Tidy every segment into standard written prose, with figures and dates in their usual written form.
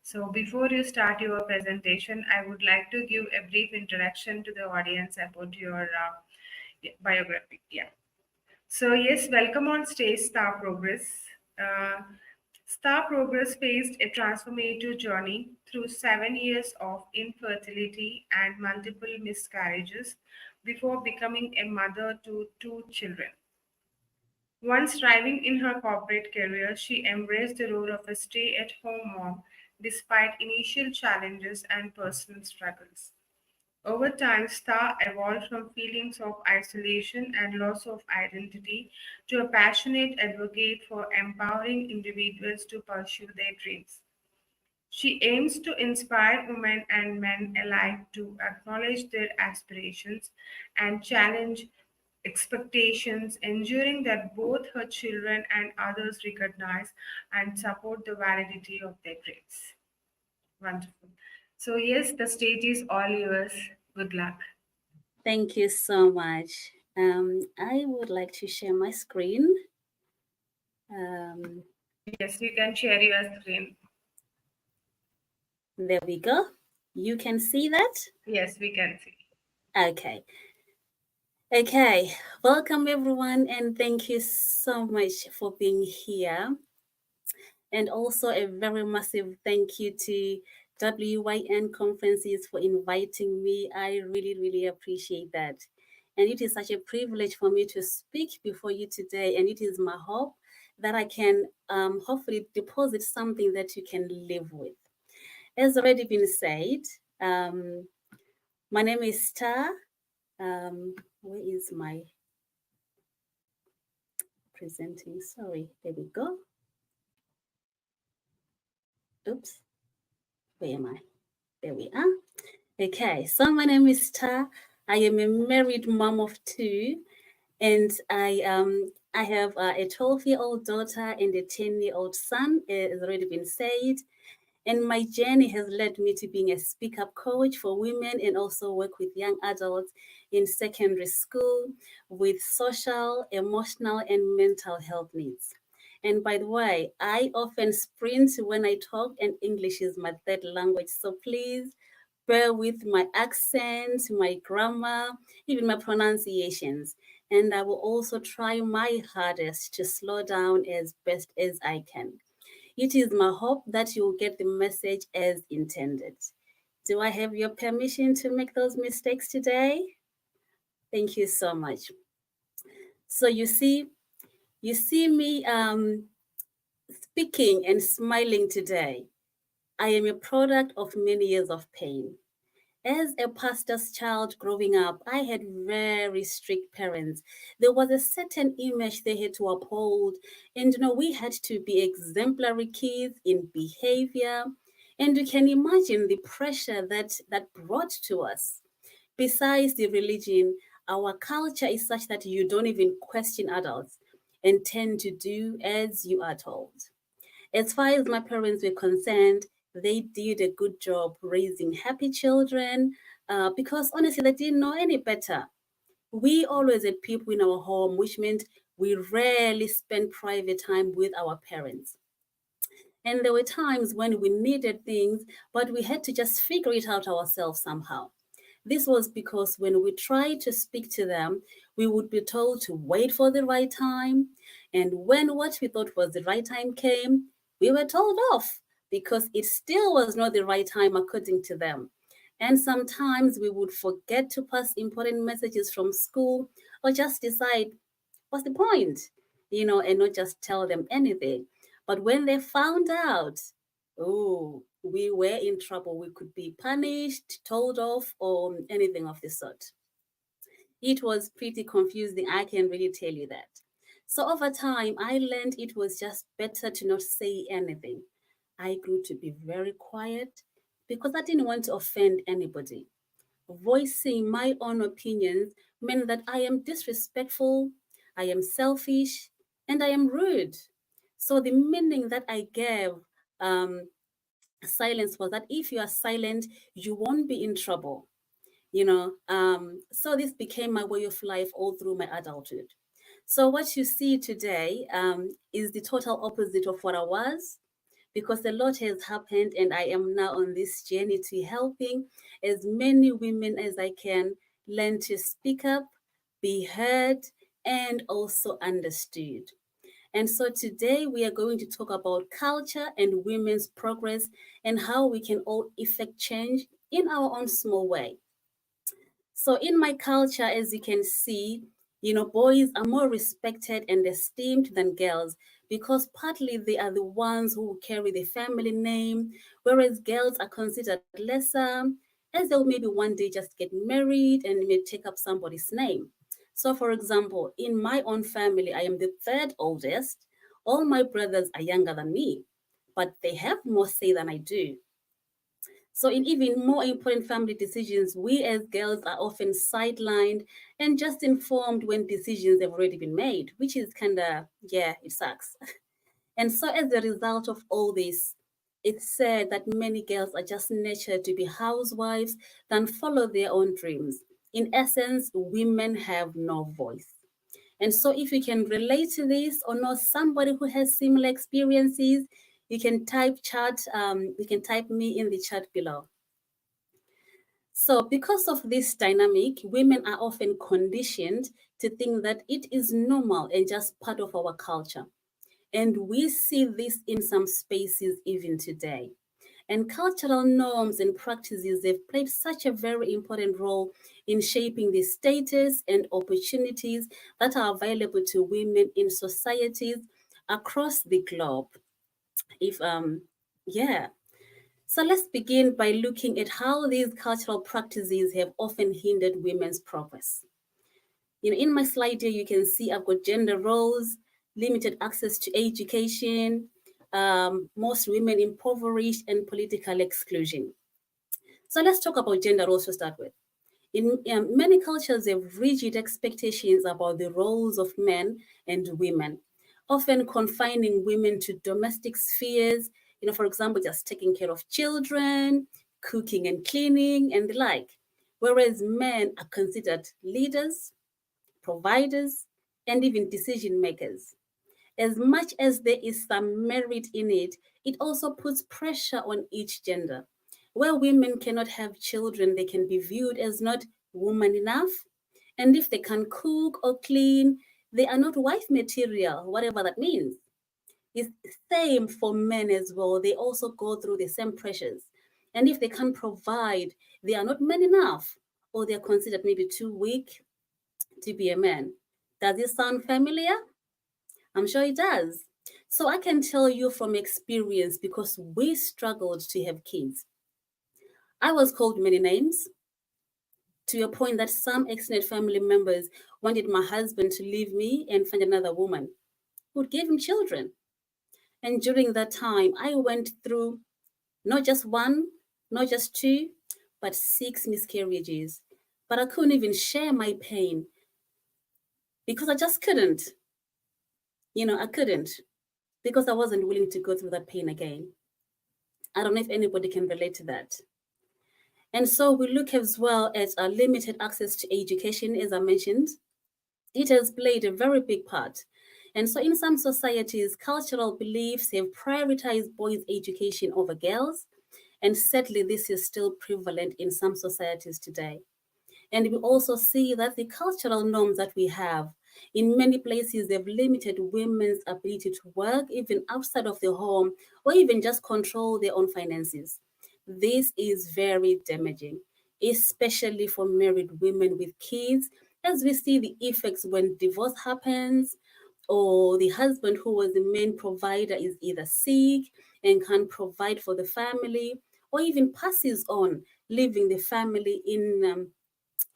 So before you start your presentation, I would like to give a brief introduction to the audience about your biography. Yeah. So yes, welcome on stage, Star Progress. Uh, Star Progress faced a transformative journey through 7 years of infertility and multiple miscarriages before becoming a mother to two children. Once thriving in her corporate career, she embraced the role of a stay at home mom despite initial challenges and personal struggles. Over time, Star evolved from feelings of isolation and loss of identity to a passionate advocate for empowering individuals to pursue their dreams. She aims to inspire women and men alike to acknowledge their aspirations and challenge expectations, ensuring that both her children and others recognize and support the validity of their dreams. Wonderful. So, yes, the stage is all yours. Good luck. Thank you so much. I would like to share my screen. Um, Yes, you can share your screen. there we go. You can see that? Yes, we can see. Okay. Okay. Welcome, everyone, and thank you so much for being here. And also a very massive thank you to WYN Conferences for inviting me. I really, really appreciate that. And it is such a privilege for me to speak before you today. And it is my hope that I can hopefully deposit something that you can live with. As already been said, um, my name is Star. Where is my presenting? Sorry, there we go. Oops, where am I? There we are. Okay, so my name is Star. I am a married mom of two, and I have a 12-year-old daughter and a 10-year-old son, as already been said. And my journey has led me to being a speak up coach for women and also work with young adults in secondary school with social, emotional, and mental health needs. And by the way, I often sprint when I talk, and English is my third language. So please bear with my accent, my grammar, even my pronunciations. And I will also try my hardest to slow down as best as I can. It is my hope that you will get the message as intended. Do I have your permission to make those mistakes today? Thank you so much. So you see me speaking and smiling today. I am a product of many years of pain. As a pastor's child growing up, I had very strict parents. There was a certain image they had to uphold, and we had to be exemplary kids in behavior. And you can imagine the pressure that brought to us. Besides the religion, our culture is such that you don't even question adults and tend to do as you are told. As far as my parents were concerned, they did a good job raising happy children because honestly, they didn't know any better. We always had people in our home, which meant we rarely spent private time with our parents. And there were times when we needed things, but we had to just figure it out ourselves somehow. This was because when we tried to speak to them, we would be told to wait for the right time. And when what we thought was the right time came, we were told off because it still was not the right time according to them. And sometimes we would forget to pass important messages from school or just decide, what's the point? And not just tell them anything. But when they found out, oh, we were in trouble. We could be punished, told off, or anything of the sort. It was pretty confusing. I can really tell you that. So over time, I learned it was just better to not say anything. I grew to be very quiet because I didn't want to offend anybody. Voicing my own opinions meant that I am disrespectful, I am selfish, and I am rude. So the meaning that I gave um, silence was that if you are silent, you won't be in trouble. So this became my way of life all through my adulthood. So what you see today is the total opposite of what I was. because a lot has happened, and I am now on this journey to helping as many women as I can learn to speak up, be heard, and also understood. And so today we are going to talk about culture and women's progress and how we can all effect change in our own small way. So in my culture, as you can see, boys are more respected and esteemed than girls because partly they are the ones who carry the family name, whereas girls are considered lesser, as they'll maybe one day just get married and may take up somebody's name. So, for example, in my own family, I am the third oldest. All my brothers are younger than me, but they have more say than I do. So, in even more important family decisions, we as girls are often sidelined and just informed when decisions have already been made, which is kind of, yeah, it sucks. And so, as a result of all this, it's said that many girls are just nurtured to be housewives than follow their own dreams. In essence, women have no voice. And so, if you can relate to this or know somebody who has similar experiences, you can type me in the chat below. So, because of this dynamic, women are often conditioned to think that it is normal and just part of our culture. And we see this in some spaces even today. And cultural norms and practices have played such a very important role in shaping the status and opportunities that are available to women in societies across the globe. If yeah, so let's begin by looking at how these cultural practices have often hindered women's progress. In my slide here, you can see I've got gender roles, limited access to education, most women impoverished, and political exclusion. So let's talk about gender roles to start with. In many cultures, there have rigid expectations about the roles of men and women, often confining women to domestic spheres, for example, just taking care of children, cooking and cleaning, and the like. Whereas men are considered leaders, providers, and even decision makers. As much as there is some merit in it, it also puts pressure on each gender. Where women cannot have children, they can be viewed as not woman enough. And if they can cook or clean, they are not wife material, whatever that means. It's same for men as well. They also go through the same pressures. And if they can't provide, they are not men enough, or they're considered maybe too weak to be a man. Does this sound familiar? I'm sure it does. So I can tell you from experience because we struggled to have kids. I was called many names to a point that some extended family members wanted my husband to leave me and find another woman who would give him children. And during that time, I went through not just one, not just two, but 6 miscarriages. But I couldn't even share my pain because I just couldn't. I couldn't because I wasn't willing to go through that pain again. I don't know if anybody can relate to that. And so we look as well at our limited access to education, as I mentioned. It has played a very big part. And so in some societies, cultural beliefs have prioritized boys' education over girls. And sadly, this is still prevalent in some societies today. And we also see that the cultural norms that we have in many places, they've limited women's ability to work even outside of the home or even just control their own finances. This is very damaging, especially for married women with kids, as we see the effects when divorce happens or the husband who was the main provider is either sick and can't provide for the family or even passes on, leaving the family in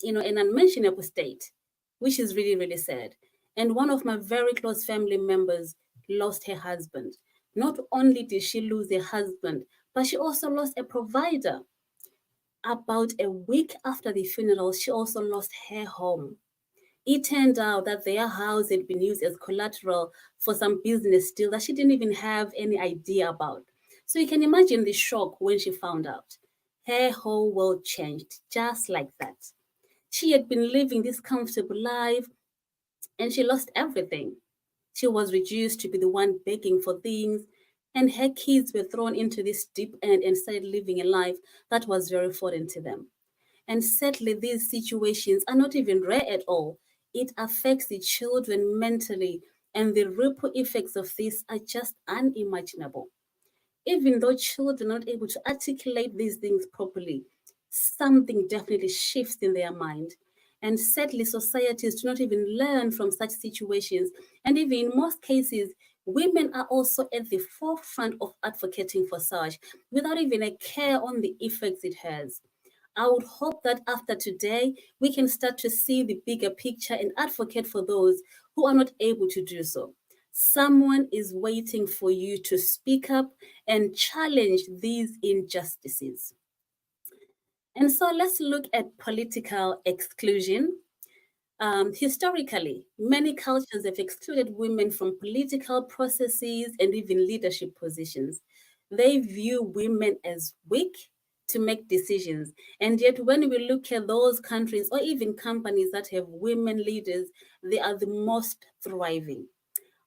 an unmentionable state, which is really, really sad. And one of my very close family members lost her husband. Not only did she lose her husband, but she also lost a provider. About a week after the funeral, she also lost her home. It turned out that their house had been used as collateral for some business deal that she didn't even have any idea about. So you can imagine the shock when she found out. Her whole world changed just like that. She had been living this comfortable life and she lost everything. She was reduced to be the one begging for things. and her kids were thrown into this deep end and started living a life that was very foreign to them. And sadly, these situations are not even rare at all. It affects the children mentally, and the ripple effects of this are just unimaginable. Even though children are not able to articulate these things properly, something definitely shifts in their mind. And sadly, societies do not even learn from such situations. And even in most cases, women are also at the forefront of advocating for such without even a care on the effects it has. I would hope that after today, we can start to see the bigger picture and advocate for those who are not able to do so. Someone is waiting for you to speak up and challenge these injustices. And so let's look at political exclusion. Historically, many cultures have excluded women from political processes and even leadership positions. They view women as weak to make decisions. And yet, when we look at those countries or even companies that have women leaders, they are the most thriving.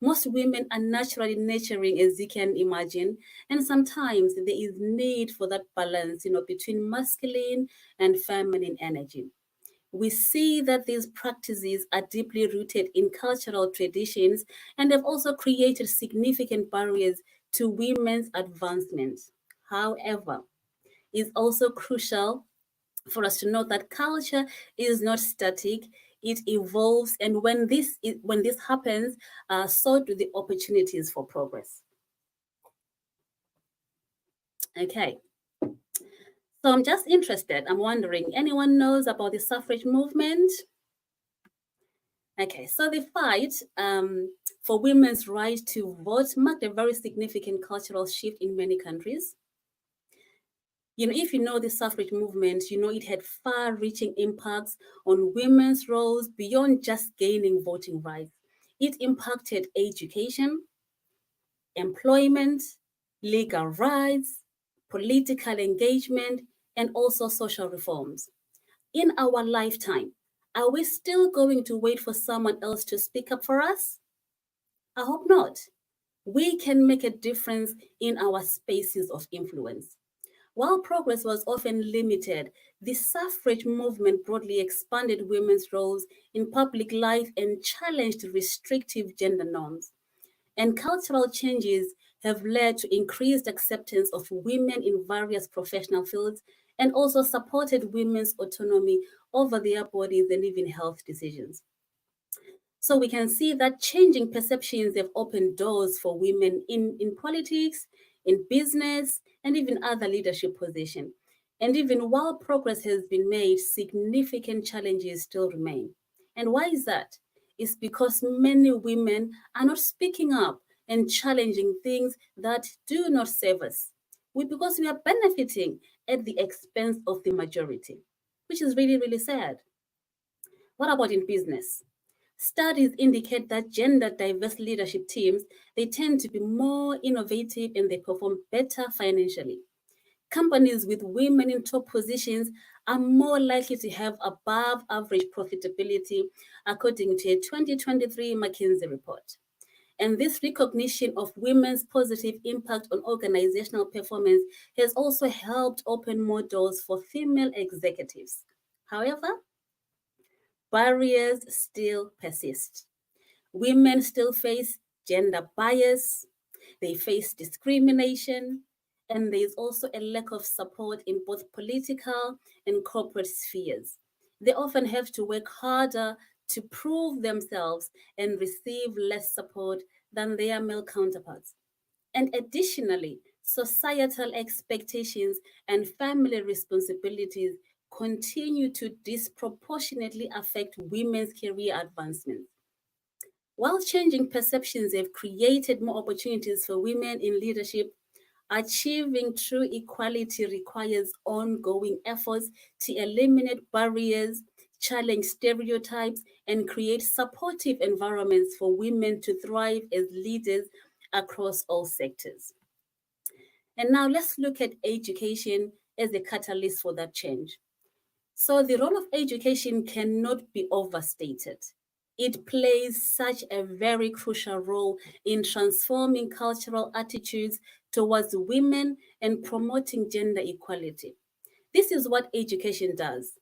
Most women are naturally nurturing, as you can imagine, and sometimes there is need for that balance, between masculine and feminine energy. We see that these practices are deeply rooted in cultural traditions and have also created significant barriers to women's advancement. However, it's also crucial for us to note that culture is not static; it evolves, and when this happens, so do the opportunities for progress. Okay, so I'm just interested. I'm wondering, anyone knows about the suffrage movement? Okay, so the fight for women's right to vote marked a very significant cultural shift in many countries. If you know the suffrage movement, it had far reaching impacts on women's roles beyond just gaining voting rights. It impacted education, employment, legal rights, political engagement, and also social reforms. In our lifetime, are we still going to wait for someone else to speak up for us? I hope not. We can make a difference in our spaces of influence. While progress was often limited, the suffrage movement broadly expanded women's roles in public life and challenged restrictive gender norms. And cultural changes have led to increased acceptance of women in various professional fields and also supported women's autonomy over their bodies and even health decisions. So we can see that changing perceptions have opened doors for women in politics, in business, and even other leadership positions. And even while progress has been made, significant challenges still remain. And why is that? It's because many women are not speaking up and challenging things that do not serve us. Because we are benefiting at the expense of the majority, which is really, really sad. What about in business? Studies indicate that gender diverse leadership teams, they tend to be more innovative and they perform better financially. Companies with women in top positions are more likely to have above average profitability, according to a 2023 McKinsey report. And this recognition of women's positive impact on organizational performance has also helped open more doors for female executives. However, barriers still persist. Women still face gender bias, they face discrimination, and there is also a lack of support in both political and corporate spheres. They often have to work harder to prove themselves and receive less support than their male counterparts. And additionally, societal expectations and family responsibilities continue to disproportionately affect women's career advancement. While changing perceptions have created more opportunities for women in leadership, achieving true equality requires ongoing efforts to eliminate barriers, challenge stereotypes, and create supportive environments for women to thrive as leaders across all sectors. And now let's look at education as a catalyst for that change. So, the role of education cannot be overstated. It plays such a very crucial role in transforming cultural attitudes towards women and promoting gender equality. This is what education does.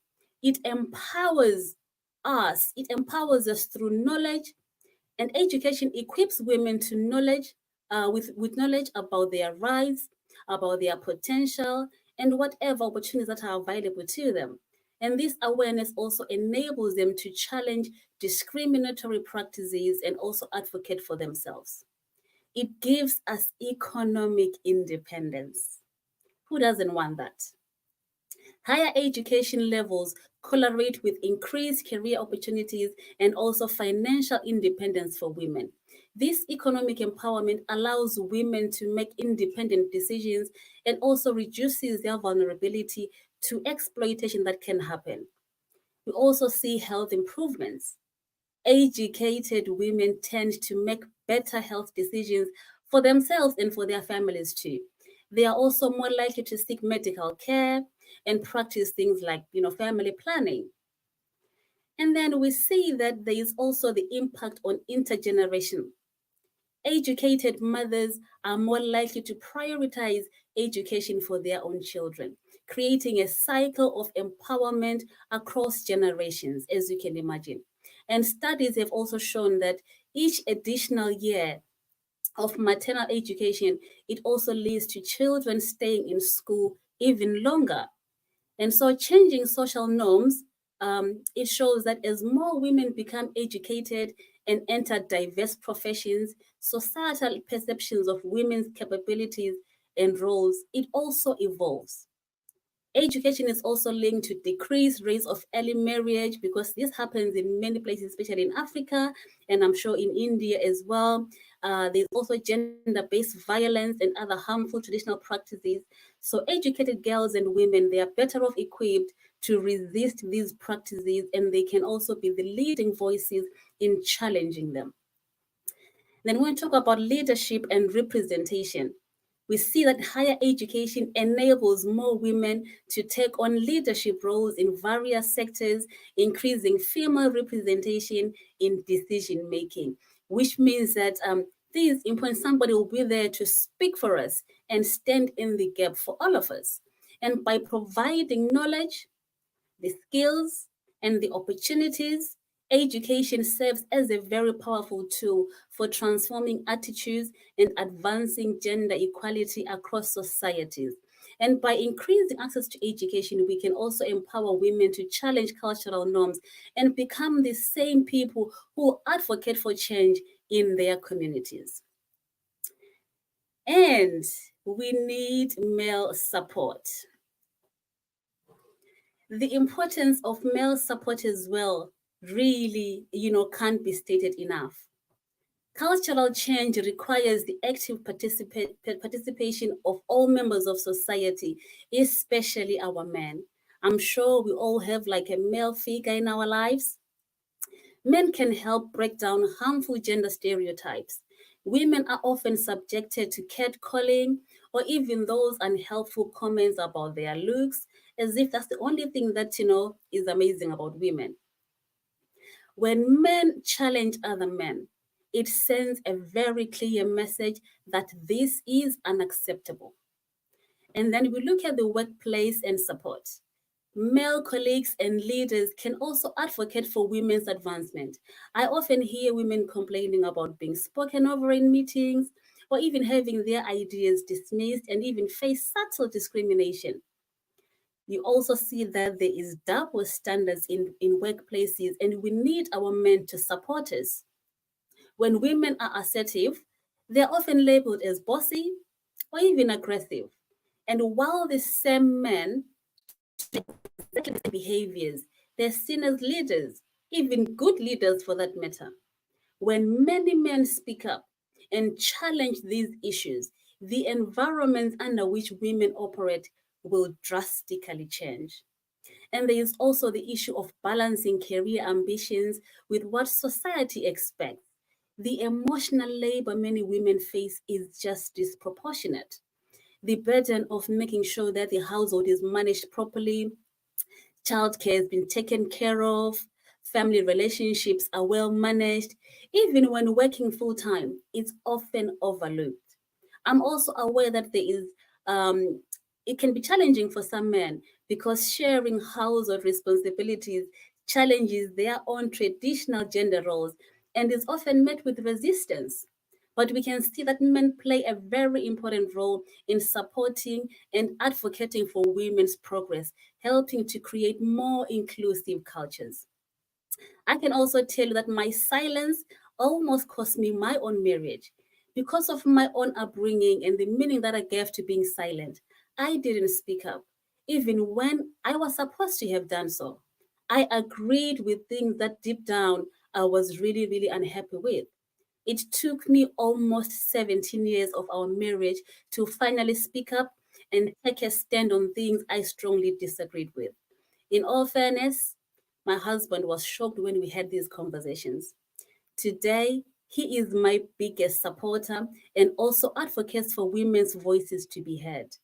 It empowers us through knowledge, and education equips women to knowledge with knowledge about their rights, about their potential, and whatever opportunities that are available to them. And this awareness also enables them to challenge discriminatory practices and also advocate for themselves. It gives us economic independence. Who doesn't want that? Higher education levels correlate with increased career opportunities and also financial independence for women. This economic empowerment allows women to make independent decisions and also reduces their vulnerability to exploitation that can happen. We also see health improvements. Educated women tend to make better health decisions for themselves and for their families too. They are also more likely to seek medical care and practice things like, family planning. And then we see that there is also the impact on intergeneration. Educated mothers are more likely to prioritize education for their own children, creating a cycle of empowerment across generations, as you can imagine. And studies have also shown that each additional year of maternal education, it also leads to children staying in school even longer. And so, changing social norms, it shows that as more women become educated and enter diverse professions, societal perceptions of women's capabilities and roles, it also evolves. Education is also linked to decreased rates of early marriage because this happens in many places, especially in Africa, and I'm sure in India as well. There's also gender-based violence and other harmful traditional practices. So educated girls and women, they are better off equipped to resist these practices, and they can also be the leading voices in challenging them. Then when we talk about leadership and representation, we see that higher education enables more women to take on leadership roles in various sectors, increasing female representation in decision making, which means that these important somebody will be there to speak for us and stand in the gap for all of us. And by providing knowledge, the skills, and the opportunities, education serves as a very powerful tool for transforming attitudes and advancing gender equality across societies. And by increasing access to education, we can also empower women to challenge cultural norms and become the same people who advocate for change in their communities. And we need male support. The importance of male support as well really, can't be stated enough. Cultural change requires the active participation of all members of society, especially our men. I'm sure we all have like a male figure in our lives. Men can help break down harmful gender stereotypes. Women are often subjected to catcalling or even those unhelpful comments about their looks, as if that's the only thing that, is amazing about women. When men challenge other men, it sends a very clear message that this is unacceptable. And then we look at the workplace and support. Male colleagues and leaders can also advocate for women's advancement. I often hear women complaining about being spoken over in meetings or even having their ideas dismissed and even face subtle discrimination. You also see that there is double standards in workplaces, and we need our men to support us. When women are assertive, they're often labeled as bossy or even aggressive. And while the same men exactly the same behaviors, they're seen as leaders, even good leaders for that matter. When many men speak up and challenge these issues, the environment under which women operate will drastically change. And there is also the issue of balancing career ambitions with what society expects. The emotional labor many women face is just disproportionate. The burden of making sure that the household is managed properly, childcare has been taken care of, family relationships are well managed. Even when working full time, it's often overlooked. I'm also aware that um, it can be challenging for some men because sharing household responsibilities challenges their own traditional gender roles and is often met with resistance. But we can see that men play a very important role in supporting and advocating for women's progress, helping to create more inclusive cultures. I can also tell you that my silence almost cost me my own marriage. Because of my own upbringing and the meaning that I gave to being silent, I didn't speak up, even when I was supposed to have done so. I agreed with things that deep down I was really, really unhappy with. It took me almost 17 years of our marriage to finally speak up and take a stand on things I strongly disagreed with. In all fairness, my husband was shocked when we had these conversations. Today, he is my biggest supporter and also advocates for women's voices to be heard.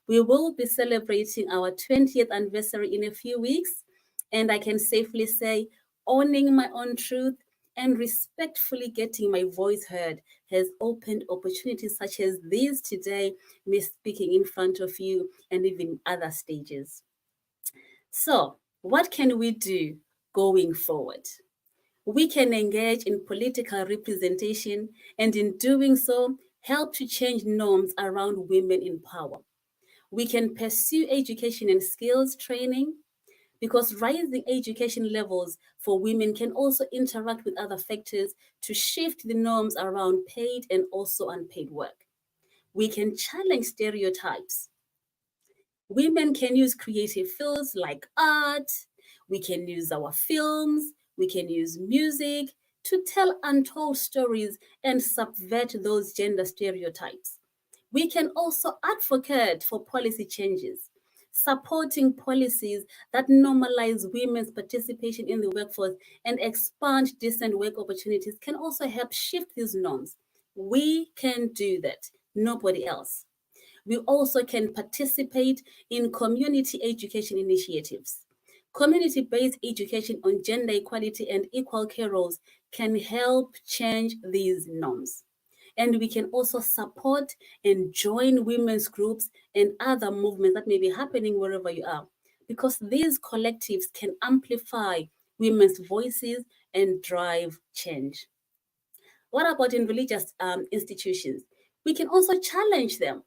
We will be celebrating our 20th anniversary in a few weeks, and I can safely say owning my own truth and respectfully getting my voice heard has opened opportunities such as these today, me speaking in front of you, and even other stages. So, what can we do going forward? We can engage in political representation and, in doing so, help to change norms around women in power. We can pursue education and skills training because rising education levels for women can also interact with other factors to shift the norms around paid and also unpaid work. We can challenge stereotypes. Women can use creative fields like art, we can use our films, we can use music to tell untold stories and subvert those gender stereotypes. We can also advocate for policy changes. Supporting policies that normalize women's participation in the workforce and expand decent work opportunities can also help shift these norms. We can do that, nobody else. We also can participate in community education initiatives. Community based education on gender equality and equal care roles can help change these norms. And we can also support and join women's groups and other movements that may be happening wherever you are, because these collectives can amplify women's voices and drive change. What about in religious institutions? We can also challenge them,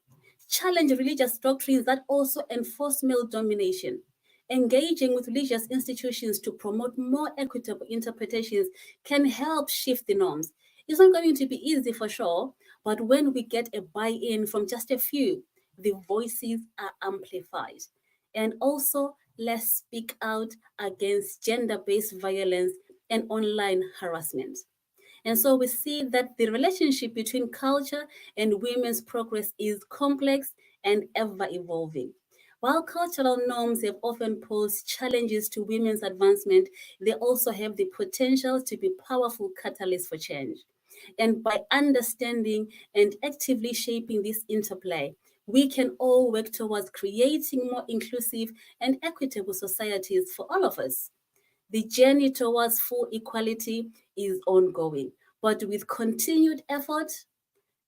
challenge religious doctrines that also enforce male domination. Engaging with religious institutions to promote more equitable interpretations can help shift the norms. It's not going to be easy for sure, but when we get a buy in from just a few, the voices are amplified. And also, let's speak out against gender based violence and online harassment. And so we see that the relationship between culture and women's progress is complex and ever evolving. While cultural norms have often posed challenges to women's advancement, they also have the potential to be powerful catalysts for change. And by understanding and actively shaping this interplay, we can all work towards creating more inclusive and equitable societies for all of us. The journey towards full equality is ongoing, but with continued effort,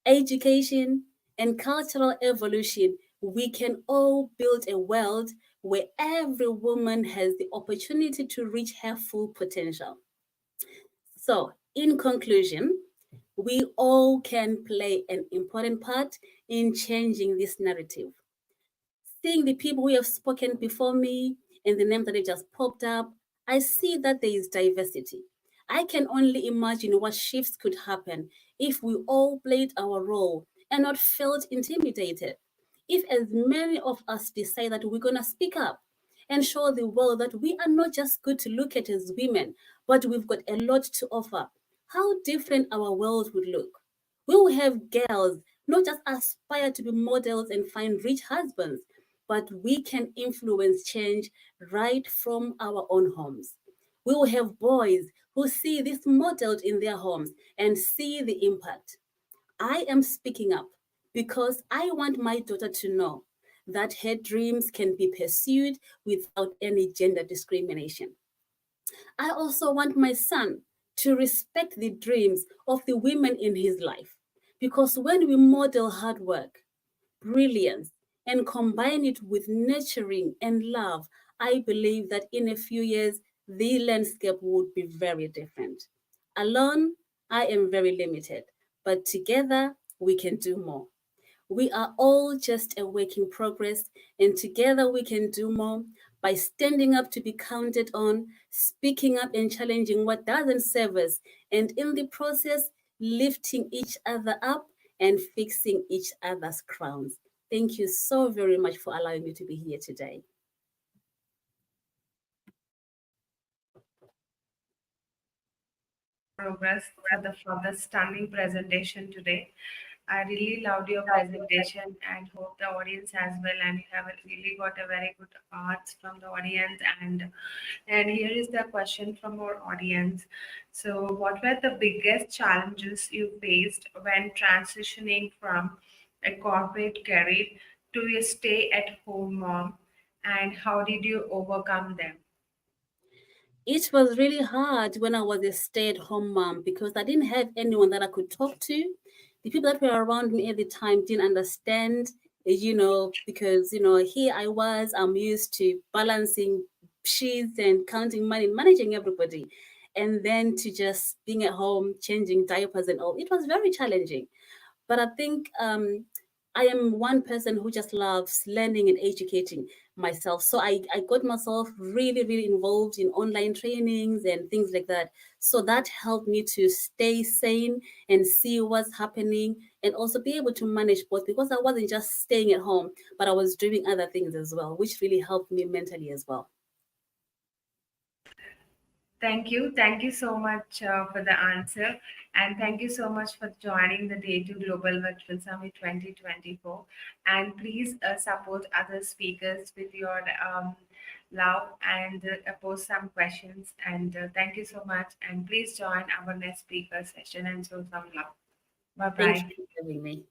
education, and cultural evolution, we can all build a world where every woman has the opportunity to reach her full potential. So, in conclusion, we all can play an important part in changing this narrative. Seeing the people who have spoken before me and the names that have just popped up, I see that there is diversity. I can only imagine what shifts could happen if we all played our role and not felt intimidated. If as many of us decide that we're going to speak up and show the world that we are not just good to look at as women, but we've got a lot to offer, how different our world would look. We will have girls not just aspire to be models and find rich husbands, but we can influence change right from our own homes. We will have boys who see this modeled in their homes and see the impact. I am speaking up because I want my daughter to know that her dreams can be pursued without any gender discrimination. I also want my son to respect the dreams of the women in his life Because when we model hard work, brilliance, and combine it with nurturing and love, I believe that in a few years, the landscape would be very different. Alone, I am very limited, but together, we can do more. We are all just a work in progress, and together we can do more by standing up to be counted on, speaking up and challenging what doesn't serve us, and in the process, lifting each other up and fixing each other's crowns. Thank you so very much for allowing me to be here today. Progress for the stunning presentation today. I really loved your presentation and hope the audience as well. And you have really got a very good arts from the audience. And here is the question from our audience. So, what were the biggest challenges you faced when transitioning from a corporate career to a stay-at-home mom? And how did you overcome them? It was really hard when I was a stay-at-home mom because I didn't have anyone that I could talk to. The people that were around me at the time didn't understand, because here I was, I'm used to balancing sheets and counting money and managing everybody. And then to just being at home, changing diapers and all, it was very challenging. But I think I am one person who just loves learning and educating myself. So I got myself really, really involved in online trainings and things like that. So that helped me to stay sane and see what's happening and also be able to manage both because I wasn't just staying at home, but I was doing other things as well, which really helped me mentally as well. Thank you. Thank you so much for the answer. And thank you so much for joining the Day 2 Global Virtual Summit 2024. And please support other speakers with your love and post some questions. And thank you so much. And please join our next speaker session and show some love. Bye Thank bye. you for having me.